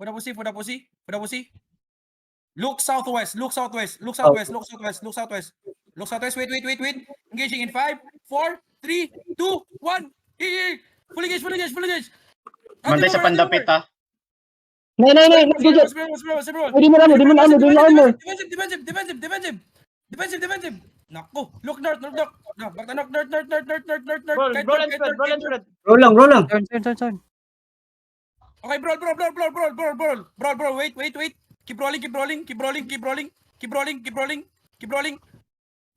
For the pussy. Look southwest. Wait. Engaging in 5, 4, 3, 2, 1. Full engage. Bantay sa pandapit ha. Nay. Gidget. Di mo armor. Defensive. Nako. Look north. Back to north. Roll and spread. Roll lang. Turn. Okay, brawl. Wait. Keep rolling.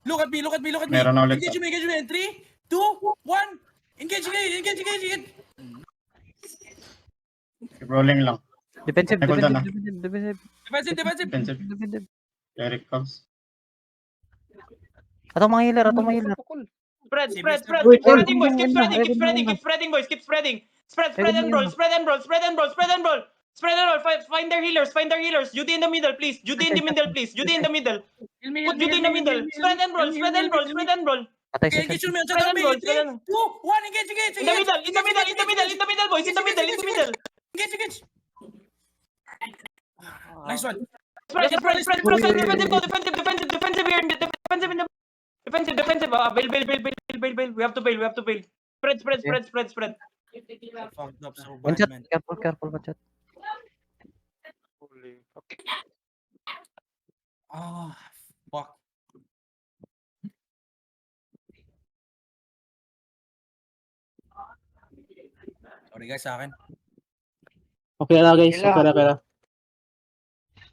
Look at me. Meron na ulit. Engage me in 3, 2, 1. Engage. Keep rolling lang. Defensive. Ay, ganda na. Defensive. Eric comes. Atong mga healer. Spread. Wait, Keep spreading, boys. wait, Keep spreading. Spread and roll. Find their healers. Judy in the middle, please. Judy in the middle. Put Judy in the middle. Spread and roll. Patay Okay, sa engage me. Spread and roll. 3, 2, 1. Engage. In the middle, boys. In the middle. Engage. Nice one. Spread. Defensive here. Defensive. Bail. We have to bail. Spread. Fucked up so one bad, shot. man. Careful, one shot. Ah, fuck. Sorry guys sa akin. Okay na guys. Okay na.